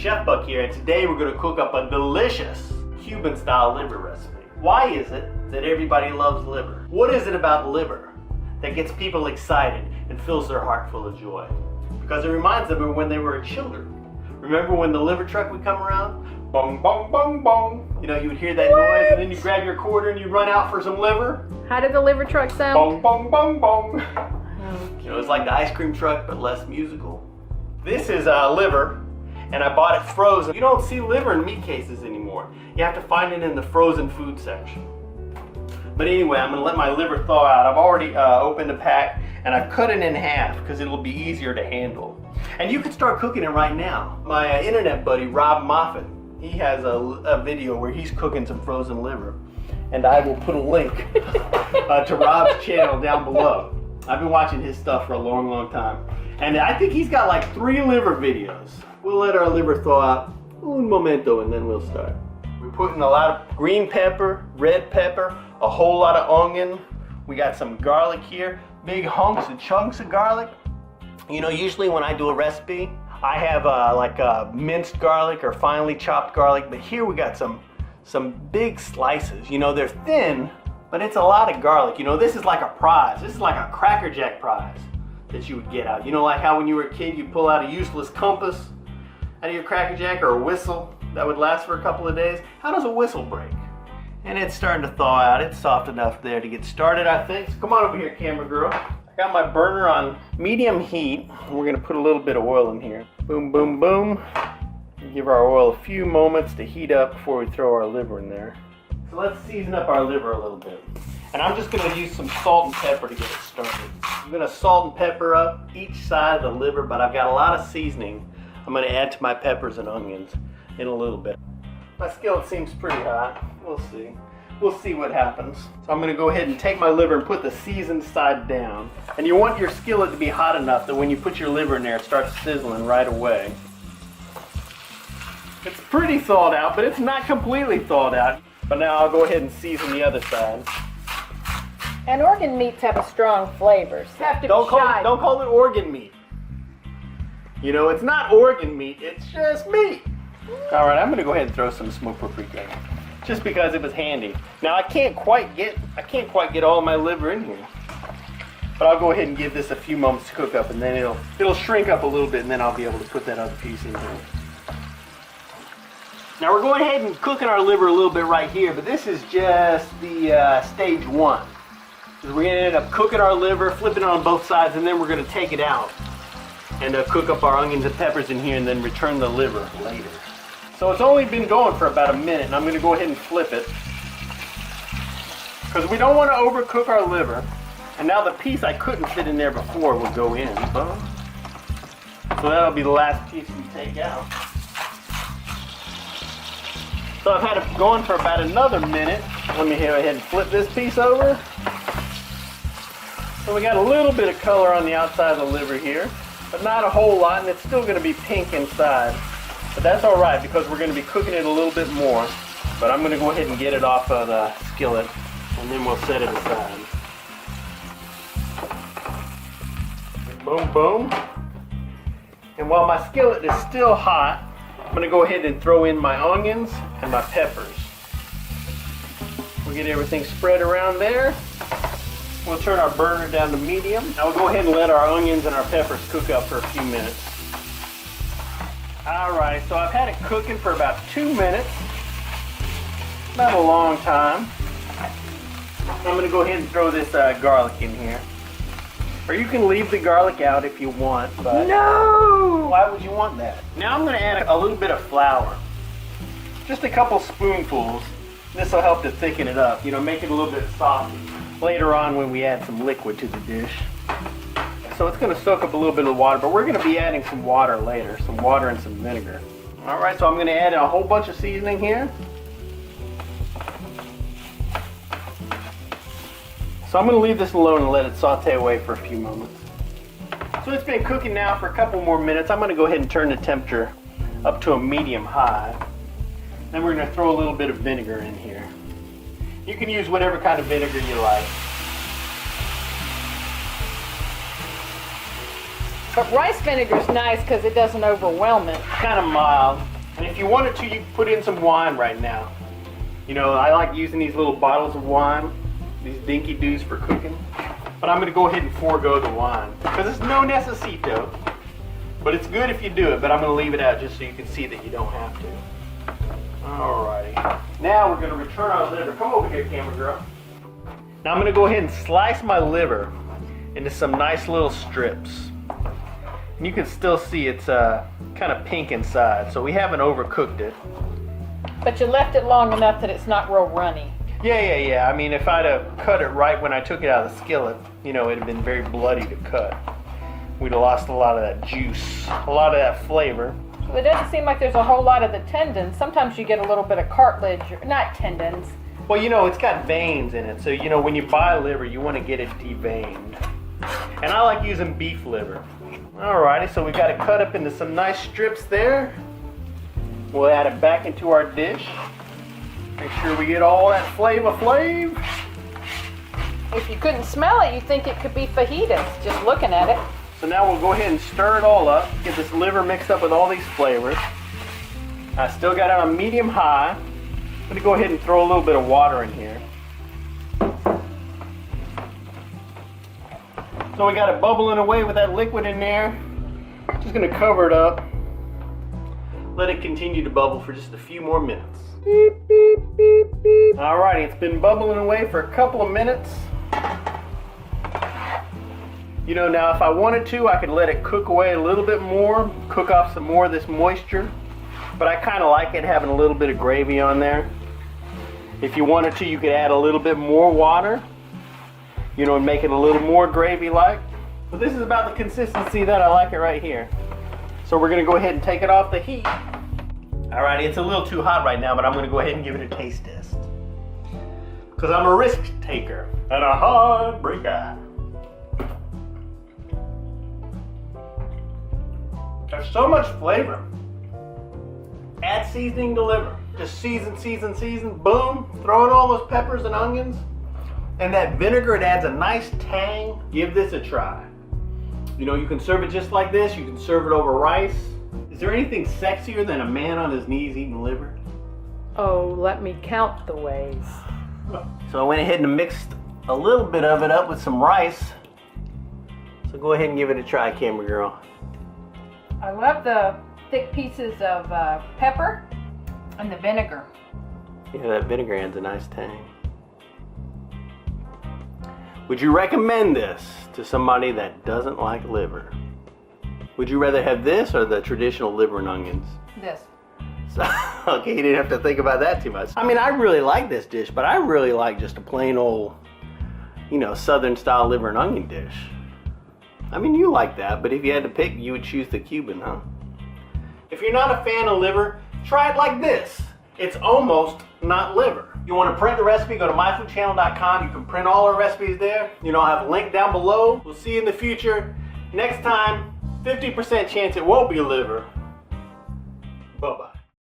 Chef Buck here, and today we're going to cook up a delicious Cuban-style liver recipe. Why is it that everybody loves liver? What is it about liver that gets people excited and fills their heart full of joy? Because it reminds them of when they were children. Remember when the liver truck would come around? Bong, bong, bong, bong. You know, you would hear that noise, and then you grab your quarter and you run out for some liver. How did the liver truck sound? Bong, bong, bong, bong. Okay. You know, it's like the ice cream truck, but less musical. This is liver, and I bought it frozen. You don't see liver in meat cases anymore. You have to find it in the frozen food section. But anyway, I'm gonna let my liver thaw out. I've already opened the pack, and I've cut it in half because it'll be easier to handle. And you can start cooking it right now. My internet buddy, Robb, he has a video where he's cooking some frozen liver. And I will put a link to Robb's channel down below. I've been watching his stuff for a long, long time. And I think he's got like 3 liver videos. We'll let our liver thaw out un momento and then we'll start. We're putting a lot of green pepper, red pepper, a whole lot of onion. We got some garlic here, big hunks and chunks of garlic. You know, usually when I do a recipe, I have minced garlic or finely chopped garlic, but here we got some big slices. You know, they're thin, but it's a lot of garlic. You know, this is like a prize. This is like a Cracker Jack prize that you would get out. You know, like how when you were a kid, you pull out a useless compass out of your Cracker Jack, or a whistle that would last for a couple of days. How does a whistle break? And it's starting to thaw out. It's soft enough there to get started, I think. So come on over here, camera girl. I got my burner on medium heat. We're gonna put a little bit of oil in here. Boom, boom, boom. Give our oil a few moments to heat up before we throw our liver in there. So let's season up our liver a little bit. And I'm just gonna use some salt and pepper to get it started. I'm gonna salt and pepper up each side of the liver, but I've got a lot of seasoning I'm gonna add to my peppers and onions in a little bit. My skillet seems pretty hot. We'll see. We'll see what happens. So I'm gonna go ahead and take my liver and put the seasoned side down. And you want your skillet to be hot enough that when you put your liver in there, it starts sizzling right away. It's pretty thawed out, but it's not completely thawed out. But now I'll go ahead and season the other side. And organ meats have a strong flavor, so have to Don't be shy. don't call it organ meat. You know, it's not organ meat, it's just meat. All right, I'm gonna go ahead and throw some smoked paprika in, just because it was handy. Now I can't quite get all of my liver in here, but I'll go ahead and give this a few moments to cook up, and then it'll shrink up a little bit, and then I'll be able to put that other piece in here. Now we're going ahead and cooking our liver a little bit right here, but this is just the stage 1. We're gonna end up cooking our liver, flipping it on both sides, and then we're gonna take it out and cook up our onions and peppers in here, and then return the liver later. So it's only been going for about a minute, and I'm gonna go ahead and flip it, because we don't want to overcook our liver. And now the piece I couldn't fit in there before will go in. So that'll be the last piece we take out. So I've had it going for about another minute. Let me go ahead and flip this piece over. So we got a little bit of color on the outside of the liver here, but not a whole lot, and it's still going to be pink inside. But that's all right, because we're going to be cooking it a little bit more. But I'm going to go ahead and get it off of the skillet, and then we'll set it aside. Boom, boom. And while my skillet is still hot, I'm going to go ahead and throw in my onions and my peppers. We'll get everything spread around there. We'll turn our burner down to medium. Now we'll go ahead and let our onions and our peppers cook up for a few minutes. Alright, so I've had it cooking for about 2 minutes. Not a long time. I'm going to go ahead and throw this garlic in here. Or you can leave the garlic out if you want, but No! why would you want that? Now I'm going to add a little bit of flour. Just a couple spoonfuls. This will help to thicken it up, you know, make it a little bit softer later on when we add some liquid to the dish. So it's going to soak up a little bit of water, but we're going to be adding some water later, some water and some vinegar. All right, so I'm going to add a whole bunch of seasoning here. So I'm going to leave this alone and let it saute away for a few moments. So it's been cooking now for a couple more minutes. I'm going to go ahead and turn the temperature up to a medium high. Then we're going to throw a little bit of vinegar in here. You can use whatever kind of vinegar you like. But rice vinegar is nice because it doesn't overwhelm it. Kind of mild. And if you wanted to, you could put in some wine right now. You know, I like using these little bottles of wine, these dinky doos for cooking. But I'm going to go ahead and forego the wine because it's no necesito. But it's good if you do it, but I'm going to leave it out just so you can see that you don't have to. Alrighty. Now we're going to return our liver. Come over here, camera girl. Now I'm going to go ahead and slice my liver into some nice little strips. And you can still see it's kind of pink inside, so we haven't overcooked it. But you left it long enough that it's not real runny. Yeah. I mean, if I'd have cut it right when I took it out of the skillet, you know, it'd have been very bloody to cut. We'd have lost a lot of that juice, a lot of that flavor. So it doesn't seem like there's a whole lot of the tendons. Sometimes you get a little bit of cartilage, or not tendons. Well, you know, it's got veins in it, so you know, when you buy liver, you want to get it deveined. And I like using beef liver. Alrighty, so we got it cut up into some nice strips there. We'll add it back into our dish. Make sure we get all that flavor flav. If you couldn't smell it, you'd think it could be fajitas, just looking at it. So now we'll go ahead and stir it all up, get this liver mixed up with all these flavors. I still got it on medium high. I'm gonna go ahead and throw a little bit of water in here. So we got it bubbling away with that liquid in there. Just gonna cover it up. Let it continue to bubble for just a few more minutes. Beep, beep, beep, beep. Alrighty, it's been bubbling away for a couple of minutes. You know, now if I wanted to, I could let it cook away a little bit more, cook off some more of this moisture. But I kind of like it having a little bit of gravy on there. If you wanted to, you could add a little bit more water, you know, and make it a little more gravy-like. But this is about the consistency that I like it right here. So we're gonna go ahead and take it off the heat. Alrighty, it's a little too hot right now, but I'm gonna go ahead and give it a taste test. Because I'm a risk taker and a heartbreaker. There's so much flavor. Add seasoning to liver. Just season, boom. Throw in all those peppers and onions. And that vinegar, it adds a nice tang. Give this a try. You know, you can serve it just like this. You can serve it over rice. Is there anything sexier than a man on his knees eating liver? Oh, let me count the ways. So I went ahead and mixed a little bit of it up with some rice. So go ahead and give it a try, camera girl. I love the thick pieces of pepper and the vinegar. Yeah, that vinegar adds a nice tang. Would you recommend this to somebody that doesn't like liver? Would you rather have this or the traditional liver and onions? This. So, okay, you didn't have to think about that too much. I mean, I really like this dish, but I really like just a plain old, you know, Southern style liver and onion dish. I mean, you like that, but if you had to pick, you would choose the Cuban, huh? If you're not a fan of liver, try it like this. It's almost not liver. You want to print the recipe, go to myfoodchannel.com. You can print all our recipes there. You know, I have a link down below. We'll see you in the future. Next time, 50% chance it won't be liver. Bye-bye.